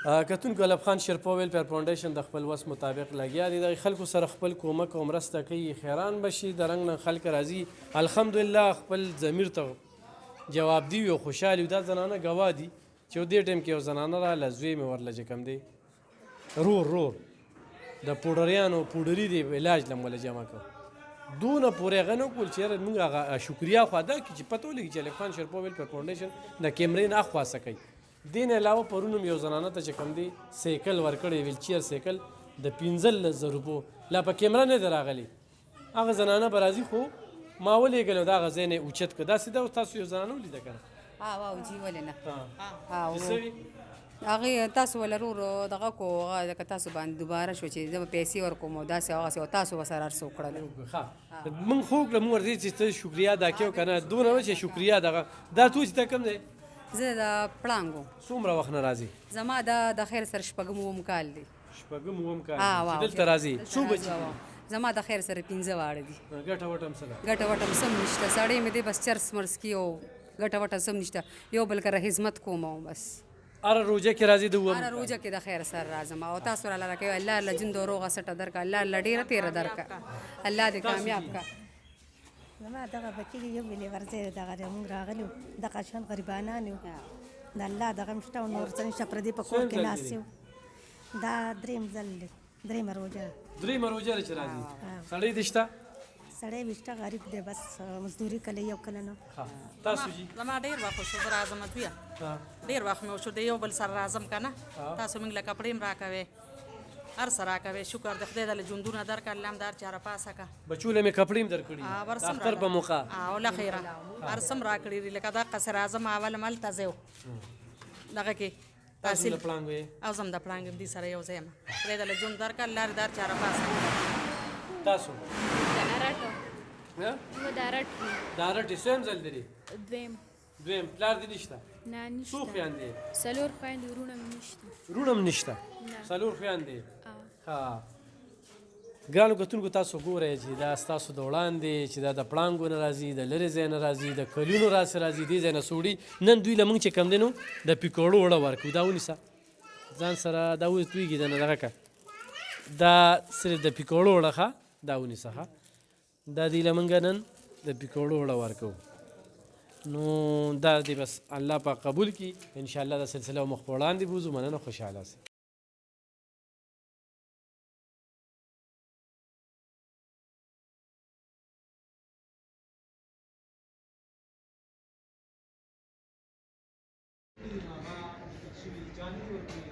کتونکو علب خان شیرپا ویلفیر فاونډیشن د خپل وس مطابق لګیا دي د خلکو سره خپل کومک او مرسته کوي خیران بشي د رنګ نه خلک راځي الحمدلله خپل ضمیر ته جواب دی او خوشحال دا زنانه ګواه دي چې دې ټیم کې یو زنانه راله زوی مې ورله چې کوم دی رور د پوډریانو پوډري دی علاج له موله جمع کړ دونه پورې هغه نه کول چې یاره موږ هغه شکریا خو ادا کړي چې پته ولګي چې علب خان شیرپا ویلفیر فاونډیشن د کیمرې نه اخوا څه کوي دین علاوه پرون هم یو زنانه ته چې کوم دی سایکل ورکړی ویلچیر سایکل د 15,000 روپو لا په کیمره نه دی راغلی هغه زنانه به راځي خو ما ولیږل د هغه ځای نه اوچت کړه داسې ده تاسو یو زنانه ولیده که نه واو جی ولې نه هغې تاسو ول ورو دغه کو هغه تاسو باندې دوباره شو چې زه به پیسې ورکوم او داسې هغسې او تاسو به سره هر څه وکړل ښه موږ خو وکړه موږ ورته چې ته شکریا ادا کوې که نه دونه و چې شکریا دغه دا تو چې ته کوم دی زه د پړانګو څومره وخت نه راځي زما د خیر سره شپږم اووم کال دی شپږم اووم کال چې دلته راځي څو بجې زما د خیر سره 15 واړه دي ګټه وټه هم څه ده ګټه وټه هم سم نشته سړی مې دی بس چرس مرس کي او ګټه وټه سم نشته یو بل کره خدمت کوم او بس هره روژه کې راځي د هره روژه کې د خیر سره راځم او تاسو راله راکوي الله له ژوند روغه سټه درکړه الله له ډېره تېره درکړه الله دې کامیاب کړه زما دغه بچي یو ویلې ورځې دغه موږ راغلو دغه شان غریبانان یو د الله دغه مشته او نور څه نشته پردي په کور کې ناست یو دا درېیم ځل دی درېیمه روژه چې راځي سړی دې شته سړی ویشته غریب دی بس مزدوري کله یو کله نه تاسو جی زما ډېر وخت شو زه راځم دویه ډېر وخت مې وشو د یو بل سره راځم که نه تاسو موږ له کپړې هم راکوې هر څه راکوې شکر د خدای دله ژوندونه درکړه الله هم دار چاره پاسه کړه بچو له مې کپړې هم درکړي د اختر په موقع او له خیره هر څه هم راکړي دي لکه دقسې راځم اول هم هلته ځی دغه کې تحصیل او زه هم د پړانګ یم دې سره یو ځای یم خدای دله ژوند درکړه الله دې دار چاره پاسه تاسو دارټ سویم ځل دی دویم پلار دې نشته نه نشته څو خویندې څلور خویندې وروڼه مې نشته وروڼه هم نشته څلور خویندې ښه ګرانو کتونکو تاسو ګورئ چې دا ستاسو د وړاندې چې دا د پړانګو نه راځي د لرې ځای نه راځي د کلیونو راسې راځي دې ځای نه سوړي نن دوی له موږ چې کم دی نو د پیکوړو وړه ورکوو دا ونیسه ځان سره دا تویږي دا نه دغه که دا صرف د پیکوړو وړه ښه دا ونیسه ښه دا دی له موږ نن د پیکوړو وړه ورکوو نو دا دی بس الله پاک قبول کړي انشاءالله دا سلسله مخ په وړاندې بوځو مننه خوشحاله سئ جانبی